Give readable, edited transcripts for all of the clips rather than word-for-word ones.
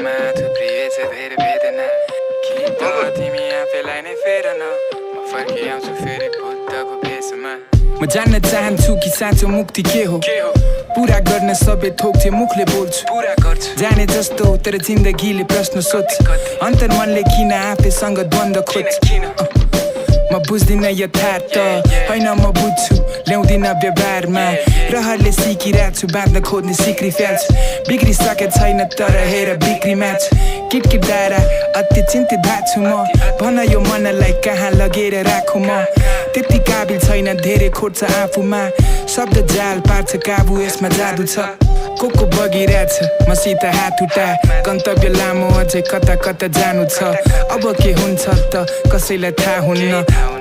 जीवनमा थुप्रिए छ धेरै वेदना कि त तिमी आफैलाई नै फेर न म फर्किआउँछु फेरि बुद्धको भेषमा म जान्न चाहन्छु कि साँचो मुक्ति के हो पूरा गर्न सबै थोक थियो मुखले बोल्छु पूरा गर्छु जाने जस्तो तर जिन्दगीले प्रश्न सोध्छ अन्तर्मनले किन आफैसँग द्वन्द खोज्छ म बुझ्दिन यथार्थ होइन म बुझ्छु ल्याउँदिन व्यवहारमा रहरले सिकिरहेको छु बाँध्न खोज्ने सिक्री फ्याल्छु बिग्रिसके छैन तर हेर बिक्रीमा छु किटकिट दारा अति चिन्तित भएको छु म भन यो मनलाई कहाँ लगेर राखु म त्यति काबिल छैन धेरै खोज्छ आफूमा शब्द जाल पार्छ काबु यसमा जादु छ को बगिरहेछ मसित हात उठा गन्तव्य लामो अझै कता कता जानु छ अब के हुन्छ त कसैलाई थाहा हुन्न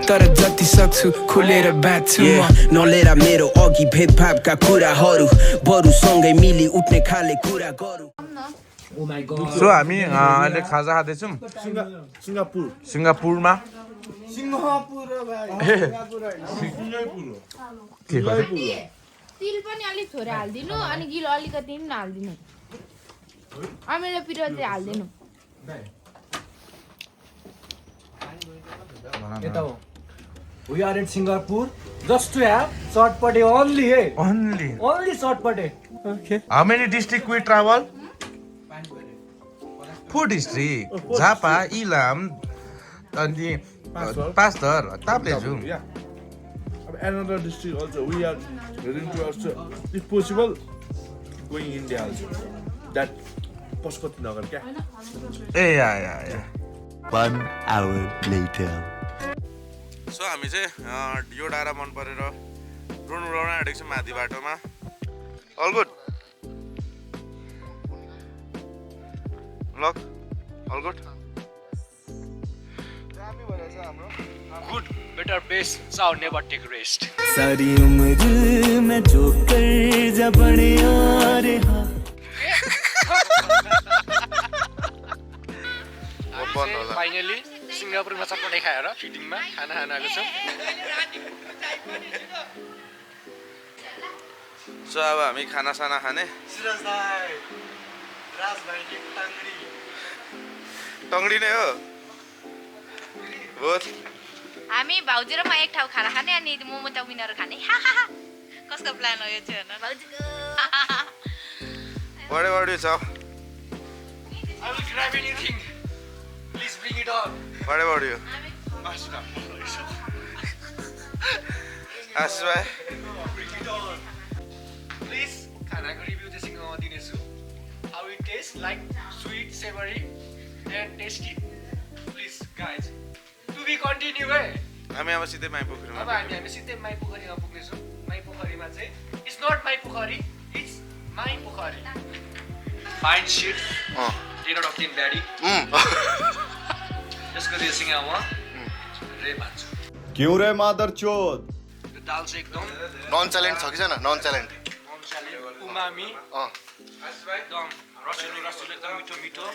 तर जति सक्छु खुलेर बाँच्छु म नलेर मेरो अघि भेदभावका कुराहरू बरु सँगै मिली उठ्ने खाले कुरा गरौँ सो हामी अहिले खाजा खाँदैछौँ सिङ्गापुरमा तिल पनि अलिक थोरै हालिदिनु अनि गिलो अलिकति पनि हालिदिनु अमेलो पिरो चाहिँ हालिदिनु We are in Singapore just to have short pate only, hey? Only short pate. Okay. How many districts we travel? 4 districts. Zappa, Ilam, and the Pastor, Tablejung. Yeah. Another district also. We are heading to also, if possible, going India also. That Pashupati Nagar, Yeah. 1 hour later. So हामी चाहिँ यो डाँडा मन परेर drone उडाउन आँटेको छौँ माथि बाटोमा all good luck all good good better best sound never take rest सारी उम्र मैं ठोकर जा बड़े यारे फाइनली सिङ्गापुरमा चटपटे खाएर फिटिङमा खाना खान आएको छौँ सो अब हामी खाना साना खाने टङ्ग्री नै हो हामी भाउजू र म एक ठाउँ खाना खाने अनि मोमो चाउमिनहरू खाने कसको प्लान हो यो चाहिँ हेर्न भाउजूको What do you say? I will grab anything. Please bring it on. What about you? Ashish bhai? Bring it on. Please, खानाको रिभ्यू चाहिँ म दिनेछु. How it tastes like sweet, savory and tasty. Please guys, to be continue है. हामी अब सिधै my पोखरीमा अब हामी सिधै माइ पोखरीमा पुग्नेछौँ. माइ पोखरीमा चाहिँ it's not my पोखरी, it's my पोखरी. Fine shit. 10 out of 10 daddy. यसको रेसिङ अब रे भन्छु. क्यों रे मादर चोद? यो दाल चाहिँ एकदम नन च्यालेन्ज छ कि छैन? None challenge. उमामी. एकदम रसिलो एकदम मिठो मिठो.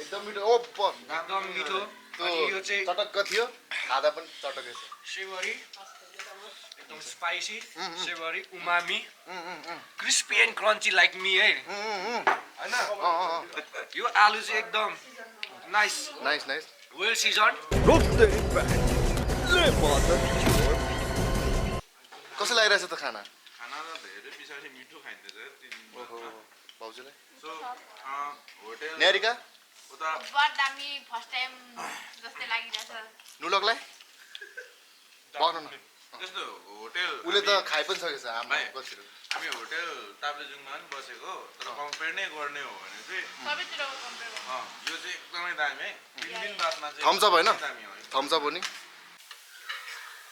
एकदम मिठो. ओ एकदम मिठो. अनि यो चाहिँ चटक्क थियो. खादा पनि चटक्कै छ. सेवरी. एकदम spicy. Savoury umami. Crispy and crunchy like me है. हैन? यो आलु चाहिँ एकदम नाइस. Well season. कसो लागिरहेछ त खाना? खाना त धेरै पिछाडी मिठो खाइँदैछ भाउजूलाई. सो होटल न्यारिका उता बदामी फर्स्ट टाइम जस्तै लागिरहेछ नुलकलाई बग्नु न. त्यस्तो होटल उले त खाइ पनि सकेछ आमा बसेर. हामी होटल ताप्लेजुङमा पनि बसेको तर कम्पेयर नै गर्ने हो भने चाहिँ सबैतिरको कम्पेयर गर्नु यो चाहिँ एकदमै दामी है. दिन बादमा चाहिँ थम्स अप हैन? थम्स अप हो नि.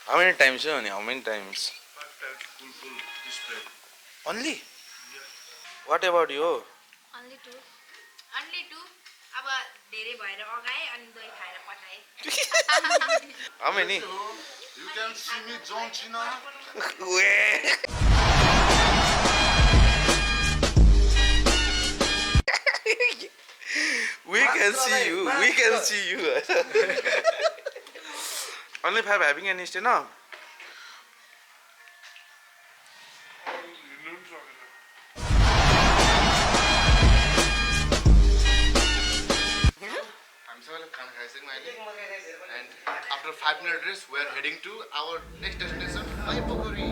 How many times you only? How many times? 5 times full display. Only? What about you? Only two. अब धेरै भएर अगाए अनि दही खाएर पठाए. How many? You can see me John Cena. We can see you. Only 5 having any stay now? And after 5-minute rest, we are heading to our next destination, Maipokuri.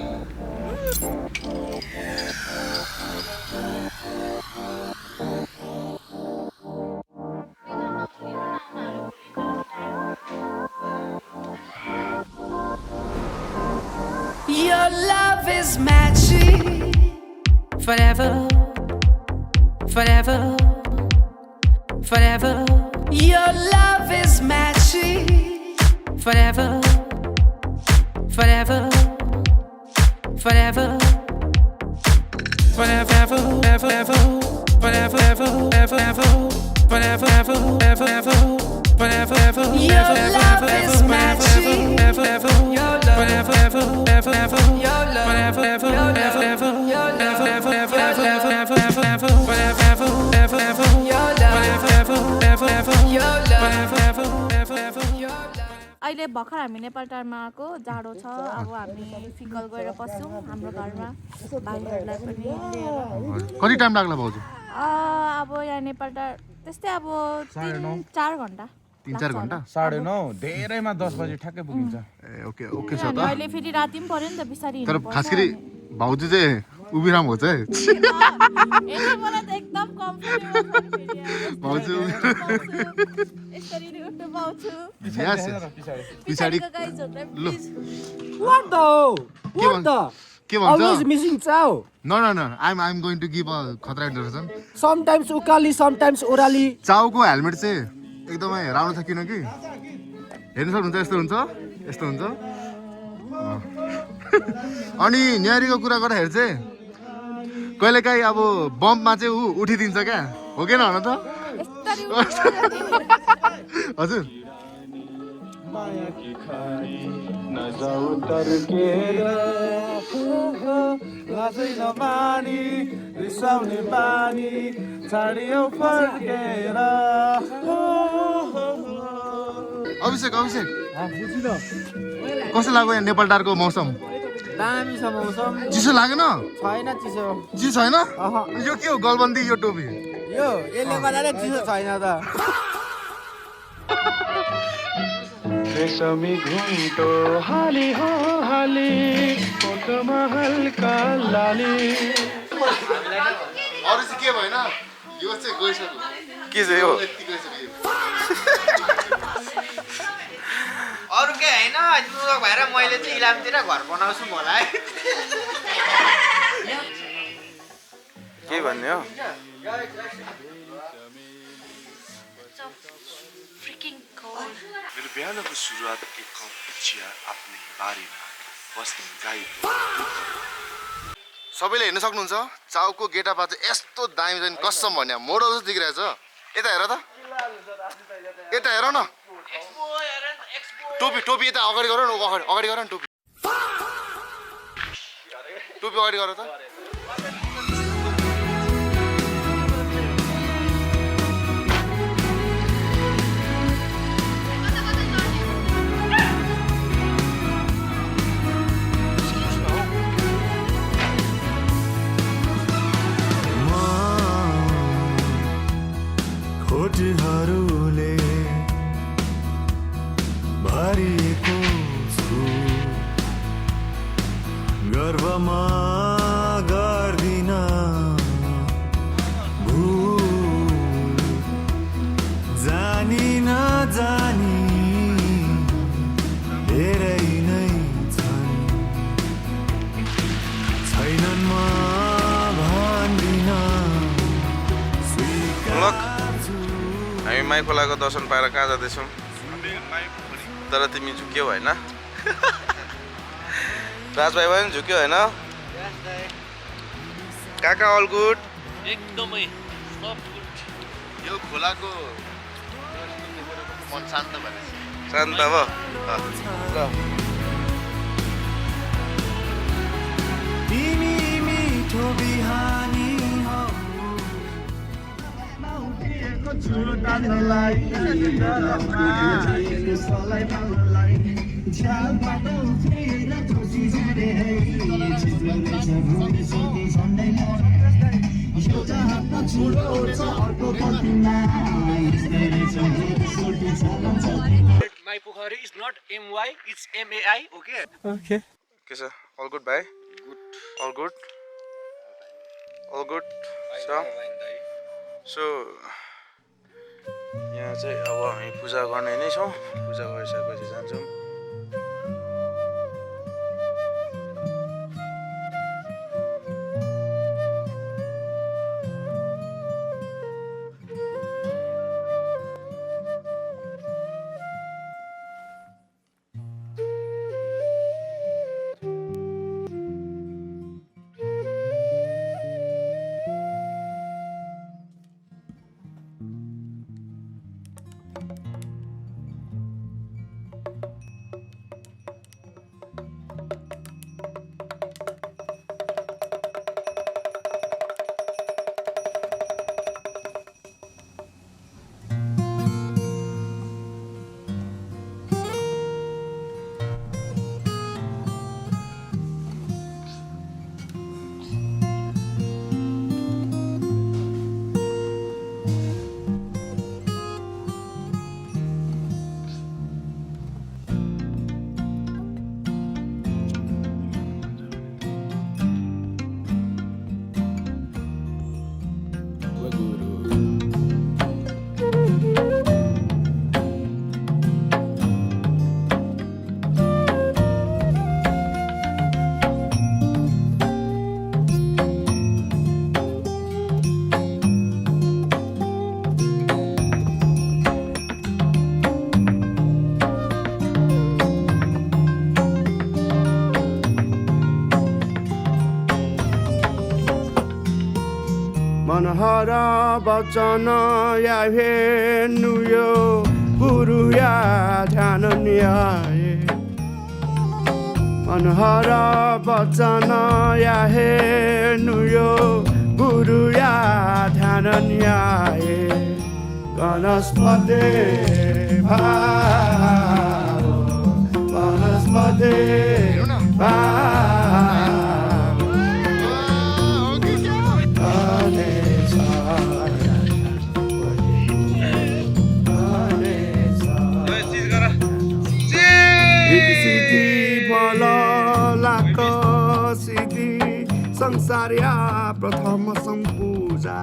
Your love is magic. Forever, forever, forever. Your love is magic. Forever, forever, forever, forever, ever, ever, ever, forever, ever, ever, ever, forever, ever, ever, ever, forever, ever. Your love is magic. Ever, ever, your love, forever, ever, ever, ever, your love, forever, ever, ever, ever, your love, ever, ever, ever, ever, ever, ever, forever, ever, ever, ever, your love, forever, ever, ever, ever, your love, forever, ever, ever, ever, your love. अहिले भर्खर हामी नेपाल टारमा आएको जाडो छ अब हामी fickle गएर बस्छौँ हाम्रो घरमा भाइहरूलाई पनि लिएर कति टाइम लाग्ला भाउजू? अब यहाँ नेपाल टार त्यस्तै अब 3-4 घन्टा 3-4 घन्टा 9:30 धेरैमा 10 बजे ठ्याक्कै पुगिन्छ। ए ओके ओके छ त। अहिले फेरि राति पनि पर्यो नि त बिस्तारै तर खास गरी भाउजू चाहिँ उभिराम हो चाहिँ मलाई त एकदम कम्फर्टेबल भाउजू यसरी नै उठ्नु पाउँछु यस पछाडी लु What the? What the? के भन्छ? Always missing chow. No no no I'm going to give a खतरा introduction. Sometimes ukali, sometimes orally. चाउको हेलमेट चाहिँ एकदमै राम्रो छ किनकि हेर्नु सक्नुहुन्छ यस्तो हुन्छ यस्तो हुन्छ अनि न्यारीको कुरा गर्दाखेरि चाहिँ कहिलेकाहीँ अब बममा चाहिँ ऊ उठिदिन्छ क्या हो कि नभन त हजुर अभिषेक अभिषेक कस्तो लाग्यो यहाँ नेपाल टारको मौसम? दामी छ मौसम। चिसो लागेन? छैन चिसो। चिसो छैन? यो के हो गलबन्दी यो टोपी? यो यसले गर्दा चिसो छैन त। रेशमी घुम्टो हाली हो हाली फोटोमा हल्का लाली अरू चाहिँ के भएन? यो चाहिँ गइसक्यो। के चाहिँ हो? यति गइसक्यो। अरू के होइन दुःख भएर मैले चाहिँ इलामतिर घर बनाउँछु मलाई के भन्ने हो? मेरो बिहानको सुरुवात एक कप चिया आफ्नै बारीमा बस्ने गाईको सबैले हेर्न सक्नुहुन्छ चाउको गेटअप चाहिँ यस्तो दामी छ नि कसम भन्या मोडल जस्तो देखिरहेछ। यता हेर त यता हेर न टोपी टोपी यता अगाडि गर न अगाडि गर न टोपी टोपी अगाडि गर त खोटहरूले भरिएको छु गर्वमा गर्दिन भुल जानी नजानी धेरै नै छन् छैनन् म भन्दिन हामी माई खोलाको दर्शन पाएर कहाँ जाँदैछौँ? तर तिमी झुक्यौ होइन? राजभाइ पनि झुक्यो होइन? काका अल गुड? एकदमै सब गुड। यो खोलाको मन शान्त भयो। शान्त भयो? ल तिमी मिठो बिहानी हौ छोडो छ अर्को पतिमा पोखरी is not MY, it's MAI, okay? के छ अल गुड भाइ अल गुड सो यहाँ चाहिँ अब हामी पूजा गर्ने नै छौँ पूजा गरिसकेपछि जान्छौँ मनहर वचन या हेर्नु यो गुरु या ध्यान न्याय मनहर वचन या हेर्नु यो गुरु या ध्यान न्याय वनस्पति भाव वनस्पति भाव संसार या प्रथम सम्पूजा